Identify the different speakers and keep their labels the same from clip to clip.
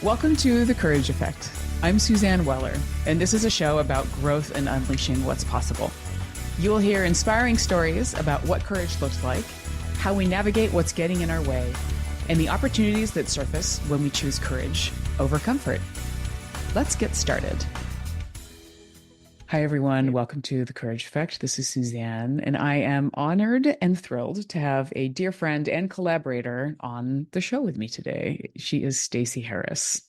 Speaker 1: Welcome to The Courage Effect. I'm Suzanne Weller, and this is a show about growth and unleashing what's possible. You will hear inspiring stories about what courage looks like, how we navigate what's getting in our way, and the opportunities that surface when we choose courage over comfort. Let's get started. Hi, everyone. Welcome to The Courage Effect. This is Suzanne, and I am honored and thrilled to have a dear friend and collaborator on the show with me today. She is Stacy Harris.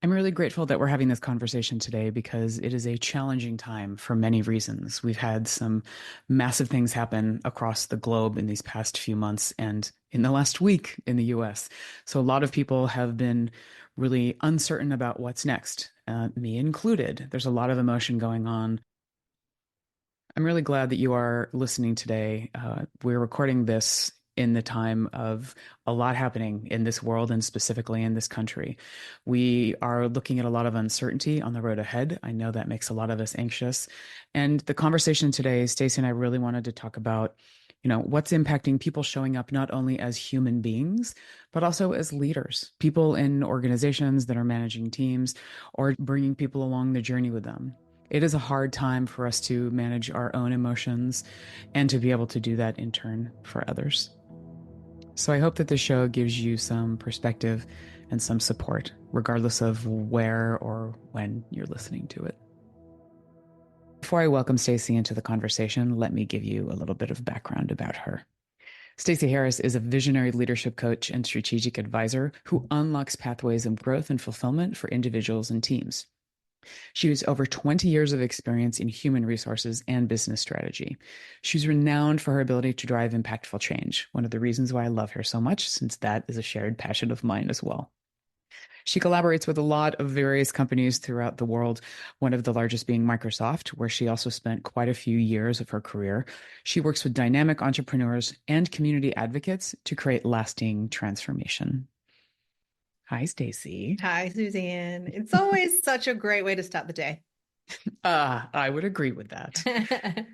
Speaker 1: I'm really grateful that we're having this conversation today because it is a challenging time for many reasons. We've had some massive things happen across the globe in these past few months and in the last week in the US. So a lot of people have been really uncertain about what's next, me included. There's a lot of emotion going on. I'm really glad that you are listening today. We're recording this in the time of a lot happening in this world and specifically in this country. We are looking at a lot of uncertainty on the road ahead. I know that makes a lot of us anxious. And the conversation today, Stacy and I really wanted to talk about, what's impacting people showing up not only as human beings, but also as leaders, people in organizations that are managing teams or bringing people along the journey with them. It is a hard time for us to manage our own emotions and to be able to do that in turn for others. So I hope that this show gives you some perspective and some support, regardless of where or when you're listening to it. Before I welcome Stacy into the conversation, let me give you a little bit of background about her. Stacy Harris is a visionary leadership coach and strategic advisor who unlocks pathways of growth and fulfillment for individuals and teams. She has over 20 years of experience in human resources and business strategy. She's renowned for her ability to drive impactful change, one of the reasons why I love her so much, since that is a shared passion of mine as well. She collaborates with a lot of various companies throughout the world, one of the largest being Microsoft, where she also spent quite a few years of her career. She works with dynamic entrepreneurs and community advocates to create lasting transformation. Hi, Stacy.
Speaker 2: Hi, Suzanne. It's always such a great way to start the day.
Speaker 1: I would agree with that.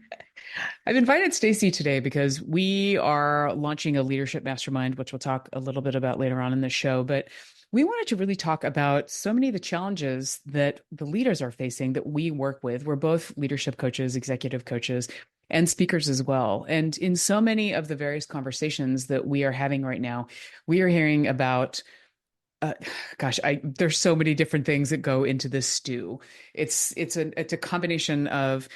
Speaker 1: I've invited Stacy today because we are launching a leadership mastermind, which we'll talk a little bit about later on in the show. But we wanted to really talk about so many of the challenges that the leaders are facing that we work with. We're both leadership coaches, executive coaches, and speakers as well. And in so many of the various conversations that we are having right now, we are hearing about there's so many different things that go into this stew. It's a combination of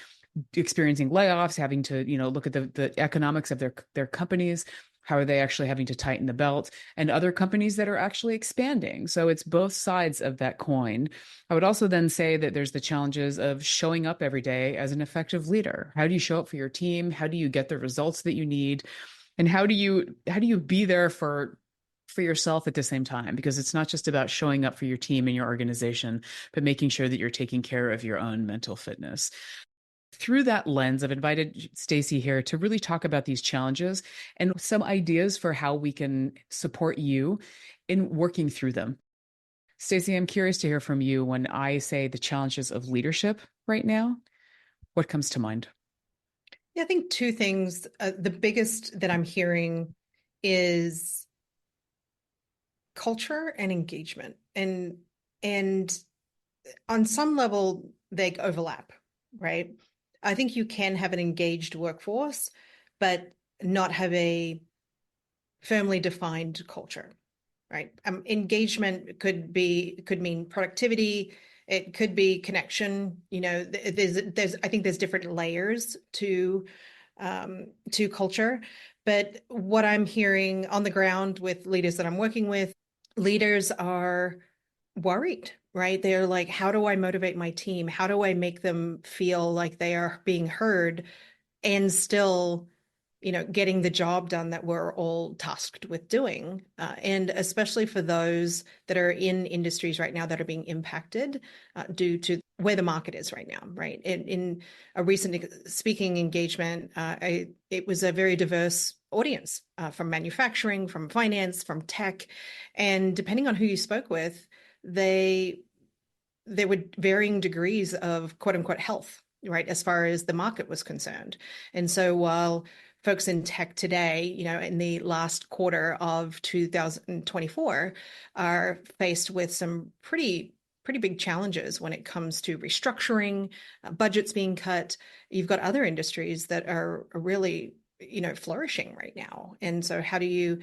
Speaker 1: experiencing layoffs, having to, look at the economics of their companies. How are they actually having to tighten the belt, and other companies that are actually expanding? So it's both sides of that coin. I would also then say that there's the challenges of showing up every day as an effective leader. How do you show up for your team? How do you get the results that you need? And how do you be there for yourself at the same time? Because it's not just about showing up for your team and your organization, but making sure that you're taking care of your own mental fitness. Through that lens, I've invited Stacy here to really talk about these challenges and some ideas for how we can support you in working through them. Stacy, I'm curious to hear from you when I say the challenges of leadership right now. What comes to mind?
Speaker 2: Yeah, I think two things. The biggest that I'm hearing is culture and engagement. And on some level, they overlap, right? I think you can have an engaged workforce, but not have a firmly defined culture, right? Engagement could mean productivity. It could be connection. I think there's different layers to culture. But what I'm hearing on the ground with leaders that I'm working with, leaders are worried, right? They're like, how do I motivate my team? How do I make them feel like they are being heard and still, getting the job done that we're all tasked with doing? And especially for those that are in industries right now that are being impacted due to where the market is right now, right? In a recent speaking engagement, it was a very diverse audience from manufacturing, from finance, from tech. And depending on who you spoke with, there were varying degrees of quote unquote health, right, as far as the market was concerned. And so while folks in tech today, in the last quarter of 2024 are faced with some pretty big challenges when it comes to restructuring, budgets being cut. You've got other industries that are really, flourishing right now. And so how do you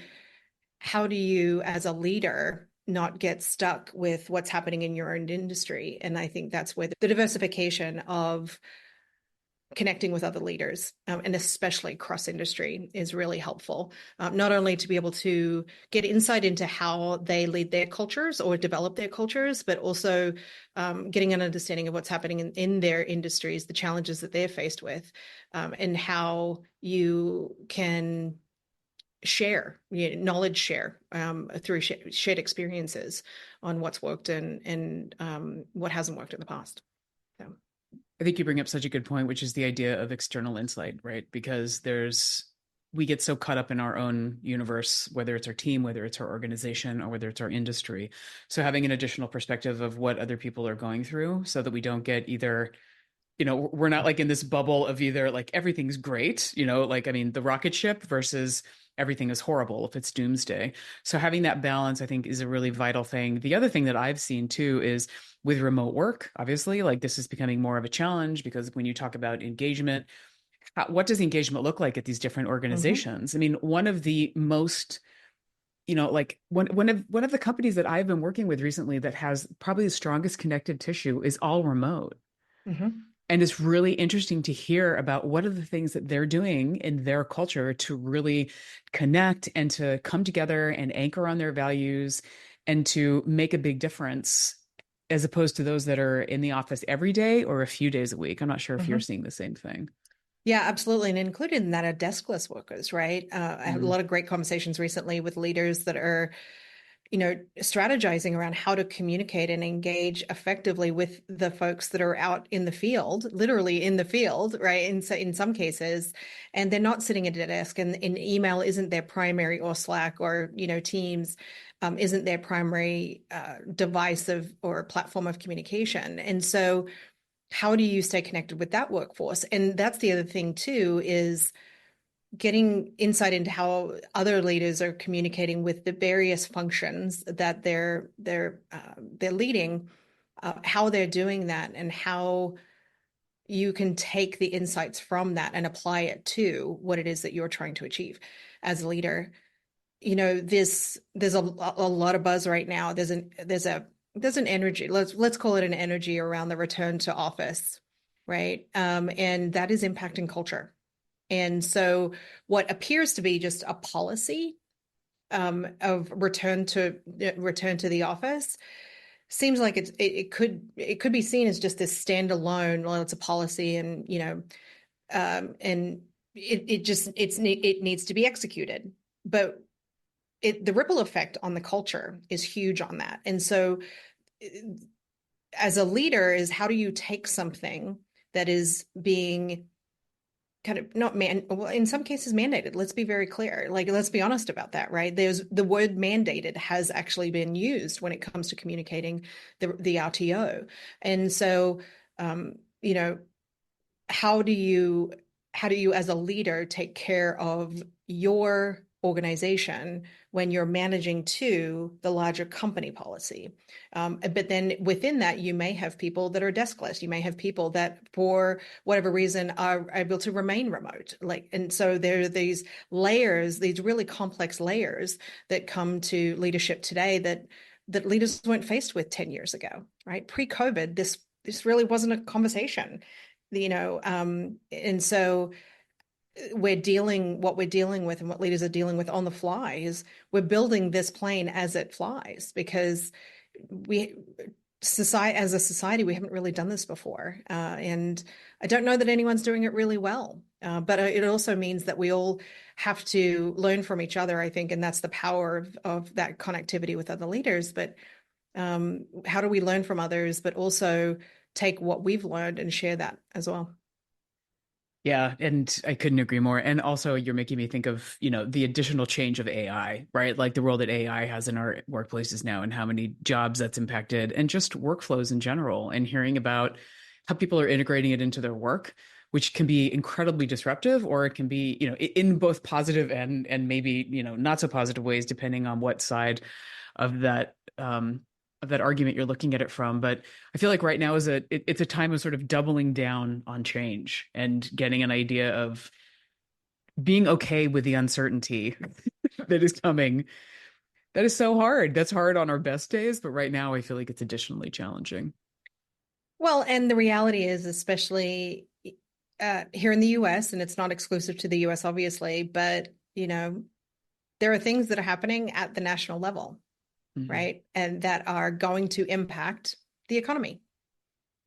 Speaker 2: as a leader not get stuck with what's happening in your own industry? And I think that's where the diversification of connecting with other leaders, and especially cross industry, is really helpful. Not only to be able to get insight into how they lead their cultures or develop their cultures, but also getting an understanding of what's happening in their industries, the challenges that they're faced with, and how you can knowledge share through shared experiences on what's worked and what hasn't worked in the past. So.
Speaker 1: I think you bring up such a good point, which is the idea of external insight, right? Because we get so caught up in our own universe, whether it's our team, whether it's our organization, or whether it's our industry. So having an additional perspective of what other people are going through so that we don't get either, we're not like in this bubble of either like everything's great, like, I mean, the rocket ship versus everything is horrible if it's doomsday. So having that balance, I think, is a really vital thing. The other thing that I've seen too is with remote work, obviously, like this is becoming more of a challenge because when you talk about engagement, what does engagement look like at these different
Speaker 2: Mm-hmm.
Speaker 1: organizations? I mean, one of the most like one of the companies that I've been working with recently that has probably the strongest connective tissue is all remote.
Speaker 2: Mm-hmm.
Speaker 1: And it's really interesting to hear about what are the things that they're doing in their culture to really connect and to come together and anchor on their values and to make a big difference as opposed to those that are in the office every day or a few days a week. I'm not sure if you're
Speaker 2: Mm-hmm.
Speaker 1: seeing the same thing.
Speaker 2: Yeah, absolutely. And included in that are deskless workers, right? I had a
Speaker 1: Mm.
Speaker 2: lot of great conversations recently with leaders that are, strategizing around how to communicate and engage effectively with the folks that are out in the field, literally in the field, right? In some cases, and they're not sitting at a desk, and email isn't their primary, or Slack, or Teams isn't their primary device of or platform of communication. And so how do you stay connected with that workforce? And that's the other thing too, is getting insight into how other leaders are communicating with the various functions that they're leading, how they're doing that, and how you can take the insights from that and apply it to what it is that you're trying to achieve as a leader. There's a lot of buzz right now. There's an energy. Let's call it an energy around the return to office, right? And that is impacting culture. And so, what appears to be just a policy of return to the office seems like it could be seen as just this standalone. Well, it's a policy, and and it needs to be executed, but the ripple effect on the culture is huge on that. And so, as a leader, is how do you take something that is being kind of not well, in some cases mandated. Let's be very clear. Like, let's be honest about that, right? There's the word mandated has actually been used when it comes to communicating the RTO. And so, um, you know, how do you as a leader take care of your organization when you're managing to the larger company policy? But then within that, you may have people that are deskless. You may have people that, for whatever reason, are able to remain remote. And so there are these layers, these really complex layers that come to leadership today that leaders weren't faced with 10 years ago, right? Pre-COVID, this really wasn't a conversation, and so what we're dealing with and what leaders are dealing with on the fly is we're building this plane as it flies, because we as a society, we haven't really done this before, and I don't know that anyone's doing it really well, but it also means that we all have to learn from each other, I think, and that's the power of that connectivity with other leaders. But how do we learn from others, but also take what we've learned and share that as well?
Speaker 1: Yeah, and I couldn't agree more. And also, you're making me think of, the additional change of AI, right? Like the role that AI has in our workplaces now and how many jobs that's impacted and just workflows in general, and hearing about how people are integrating it into their work, which can be incredibly disruptive, or it can be, in both positive and maybe, not so positive ways, depending on what side of that argument you're looking at it from. But I feel like right now it's a time of sort of doubling down on change and getting an idea of being okay with the uncertainty that is coming. That is so hard. That's hard on our best days, but right now I feel like it's additionally challenging.
Speaker 2: Well, and the reality is, especially here in the US, and it's not exclusive to the US, obviously, but there are things that are happening at the national level,
Speaker 1: Mhm.
Speaker 2: right? And that are going to impact the economy.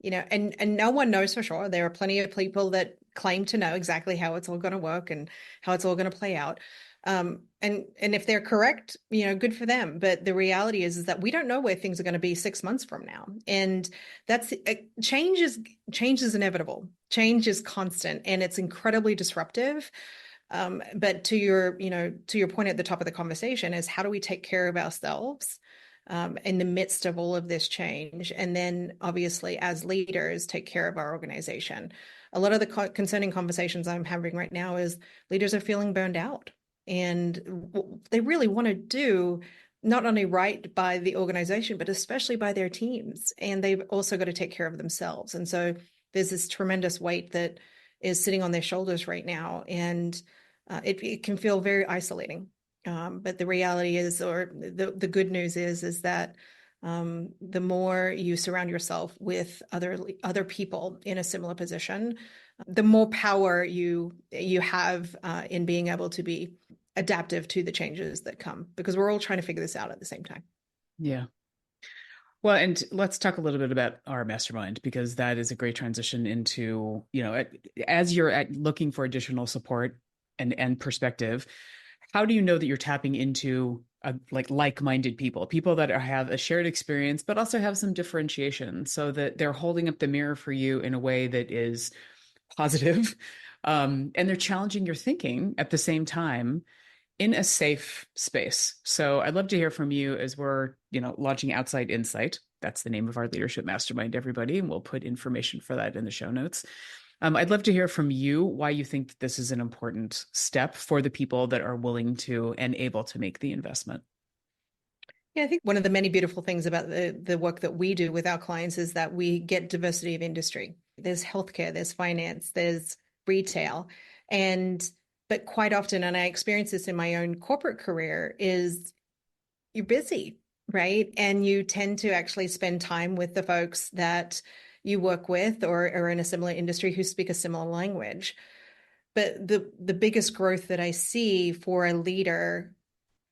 Speaker 2: And no one knows for sure. There are plenty of people that claim to know exactly how it's all going to work and how it's all going to play out. And if they're correct, good for them. But the reality is that we don't know where things are going to be 6 months from now. And that's change is inevitable. Change is constant, and it's incredibly disruptive. But to your point at the top of the conversation is, how do we take care of ourselves in the midst of all of this change? And then obviously as leaders, take care of our organization. A lot of the concerning conversations I'm having right now is leaders are feeling burned out, and they really want to do not only right by the organization, but especially by their teams. And they've also got to take care of themselves. And so there's this tremendous weight that is sitting on their shoulders right now. And it can feel very isolating. But the reality is, or the good news is that the more you surround yourself with other people in a similar position, the more power you have in being able to be adaptive to the changes that come, because we're all trying to figure this out at the same time.
Speaker 1: Yeah. Well, and let's talk a little bit about our mastermind, because that is a great transition into, as you're looking for additional support and perspective, how do you know that you're tapping into like-minded people that have a shared experience, but also have some differentiation, so that they're holding up the mirror for you in a way that is positive, and they're challenging your thinking at the same time in a safe space. So I'd love to hear from you as we're, launching Outside Insight. That's the name of our leadership mastermind, everybody, and we'll put information for that in the show notes. I'd love to hear from you why you think that this is an important step for the people that are willing to and able to make the investment.
Speaker 2: Yeah, I think one of the many beautiful things about the work that we do with our clients is that we get diversity of industry. There's healthcare, there's finance, there's retail. And but quite often, and I experience this in my own corporate career, is you're busy, right? And you tend to actually spend time with the folks that you work with or are in a similar industry who speak a similar language. But the biggest growth that I see for a leader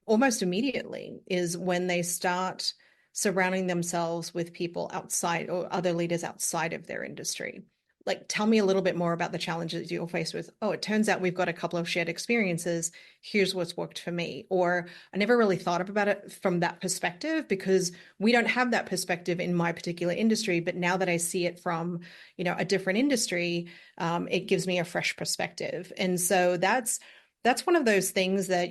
Speaker 2: almost immediately is when they start surrounding themselves with people outside or other leaders outside of their industry. Like, tell me a little bit more about the challenges you're faced with. Oh, it turns out we've got a couple of shared experiences. Here's what's worked for me. Or I never really thought about it from that perspective, because we don't have that perspective in my particular industry. But now that I see it from, a different industry, it gives me a fresh perspective. And so that's one of those things that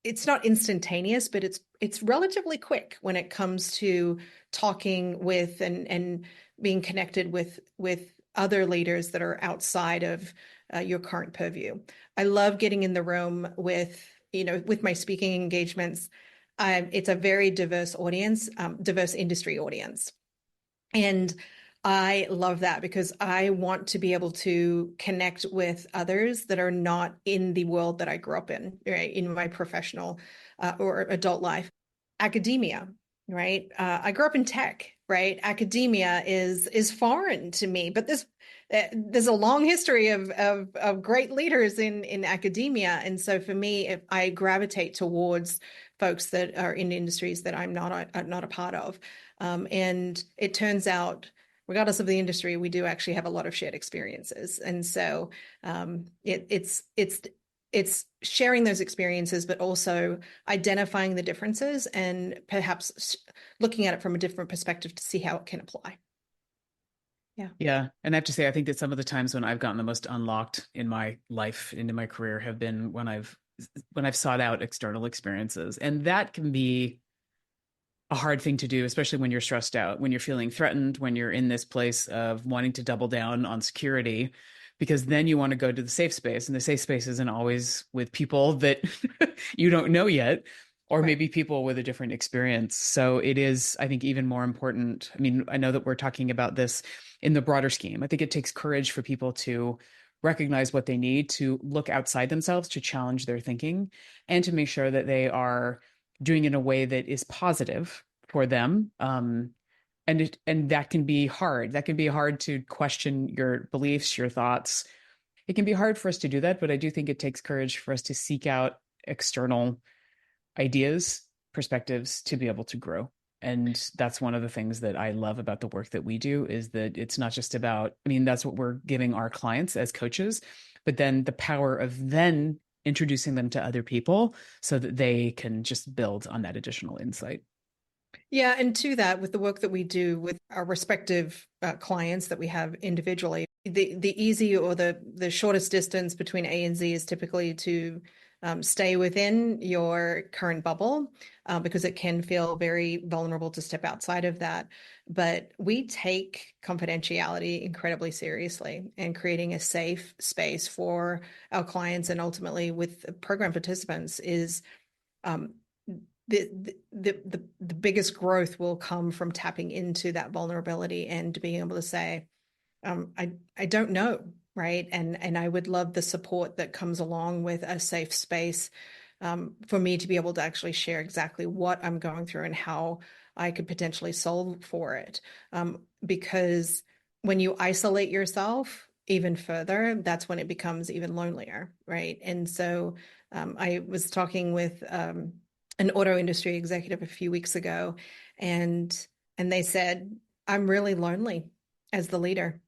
Speaker 2: it's not instantaneous, but it's relatively quick when it comes to talking with and being connected with other leaders that are outside of your current purview. I love getting in the room with my speaking engagements. It's a very diverse audience, diverse industry audience. And I love that, because I want to be able to connect with others that are not in the world that I grew up in, right, in my professional or adult life. Academia, right? I grew up in tech, right? Academia is foreign to me, but there's a long history of great leaders in academia, and so for me, I gravitate towards folks that are in industries that I'm not a part of. And it turns out, regardless of the industry, we do actually have a lot of shared experiences. And so it's sharing those experiences, but also identifying the differences and perhaps looking at it from a different perspective to see how it can apply. Yeah.
Speaker 1: Yeah. And I have to say, I think that some of the times when I've gotten the most unlocked in my life, into my career, have been when I've sought out external experiences. And that can be a hard thing to do, especially when you're stressed out, when you're feeling threatened, when you're in this place of wanting to double down on security, because then you want to go to the safe space. And the safe space isn't always with people that you don't know yet, or
Speaker 2: Right.
Speaker 1: maybe people with a different experience. So it is, I think, even more important. I mean, I know that we're talking about this in the broader scheme. I think it takes courage for people to recognize what they need, to look outside themselves, to challenge their thinking, and to make sure that they are doing it in a way that is positive for them. And that can be hard. That can be hard to question your beliefs, your thoughts. It can be hard for us to do that, but I do think it takes courage for us to seek out external ideas, perspectives to be able to grow. And that's one of the things that I love about the work that we do is that it's not just about, I mean, that's what we're giving our clients as coaches, but then the power of then introducing them to other people so that they can just build on that additional insight.
Speaker 2: Yeah, and to that, with the work that we do with our respective clients that we have individually, the easy or the shortest distance between A and Z is typically to stay within your current bubble because it can feel very vulnerable to step outside of that. But we take confidentiality incredibly seriously, and creating a safe space for our clients and ultimately with program participants is um, the biggest growth will come from tapping into that vulnerability and being able to say, I don't know, right? And I would love the support that comes along with a safe space for me to be able to actually share exactly what I'm going through and how I could potentially solve for it. Because when you isolate yourself even further, that's when it becomes even lonelier, right? And so I was talking with an auto industry executive a few weeks ago, and they said, I'm really lonely as the leader.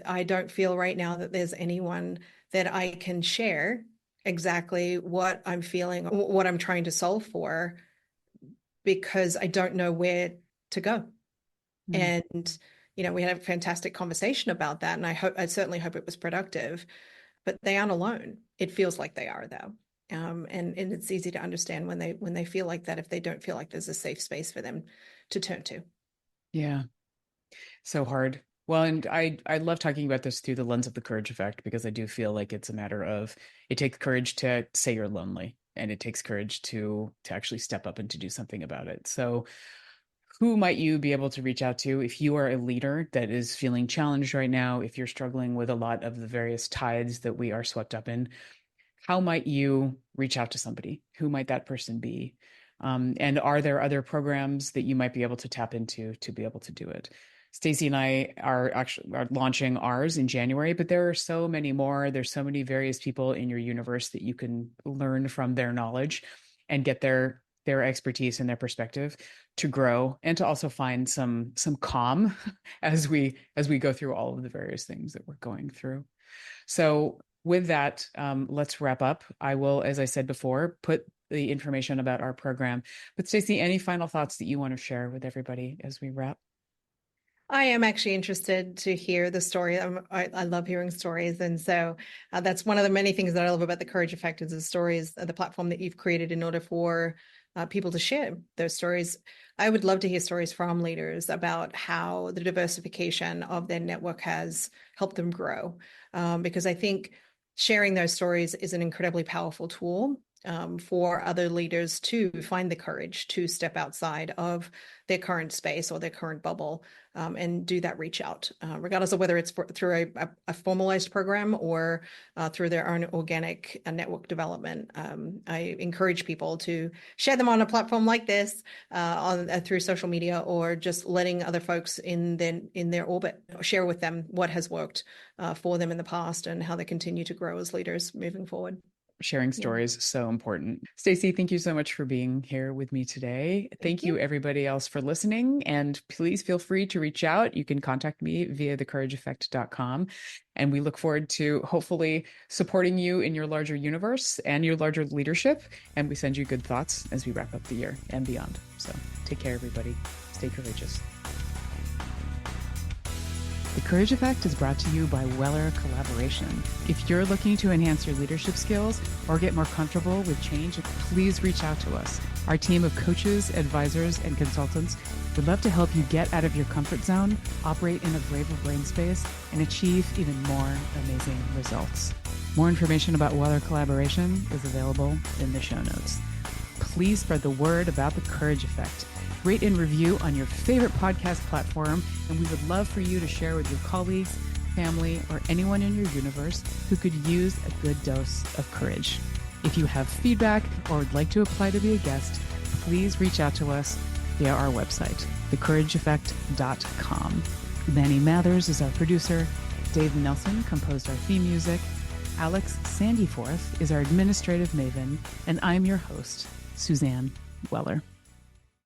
Speaker 2: I don't feel right now that there's anyone that I can share exactly what I'm feeling, what I'm trying to solve for, because I don't know where to go.
Speaker 1: Mm.
Speaker 2: And, we had a fantastic conversation about that. And I certainly hope it was productive, but they aren't alone. It feels like they are, though. And it's easy to understand when they feel like that, if they don't feel like there's a safe space for them to turn to.
Speaker 1: Yeah, so hard. Well, and I love talking about this through the lens of the courage effect because I do feel like it's a matter of it takes courage to say you're lonely and it takes courage to actually step up and to do something about it. So who might you be able to reach out to if you are a leader that is feeling challenged right now, if you're struggling with a lot of the various tides that we are swept up in? How might you reach out to somebody? Who might that person be? And are there other programs that you might be able to tap into to be able to do it? Stacy and I are launching ours in January, but there are so many more. There's so many various people in your universe that you can learn from their knowledge and get their expertise and their perspective to grow and to also find some calm as we go through all of the various things that we're going through. So with that, let's wrap up. I will, as I said before, put the information about our program. But Stacey, any final thoughts that you want to share with everybody as we wrap?
Speaker 2: I am actually interested to hear the story. I love hearing stories. And so that's one of the many things that I love about the Courage Effect is the stories, the platform that you've created in order for people to share those stories. I would love to hear stories from leaders about how the diversification of their network has helped them grow. Because I think sharing those stories is an incredibly powerful tool for other leaders to find the courage to step outside of their current space or their current bubble and do that reach out, regardless of whether it's through a formalized program or through their own organic network development. I encourage people to share them on a platform like this, through social media, or just letting other folks in their orbit share with them what has worked for them in the past and how they continue to grow as leaders moving forward.
Speaker 1: Sharing
Speaker 2: Yeah,
Speaker 1: stories so important. Stacey, thank you so much for being here with me today.
Speaker 2: thank
Speaker 1: Thank you
Speaker 2: you.
Speaker 1: everybody else for listening, and please feel free to reach out. You can contact me via thecourageeffect.com, and we look forward to hopefully supporting you in your larger universe and your larger leadership, and we send you good thoughts as we wrap up the year and beyond. So take care everybody. Stay courageous. The Courage Effect is brought to you by Weller Collaboration. If you're looking to enhance your leadership skills or get more comfortable with change, please reach out to us. Our team of coaches, advisors, and consultants would love to help you get out of your comfort zone, operate in a braver brain space, and achieve even more amazing results. More information about Weller Collaboration is available in the show notes. Please spread the word about the Courage Effect. Rate and review on your favorite podcast platform, and we would love for you to share with your colleagues, family, or anyone in your universe who could use a good dose of courage. If you have feedback or would like to apply to be a guest, please reach out to us via our website, thecourageeffect.com. Manny Mathers is our producer. Dave Nelson composed our theme music. Alex Sandyforth is our administrative maven. And I'm your host, Suzanne Weller.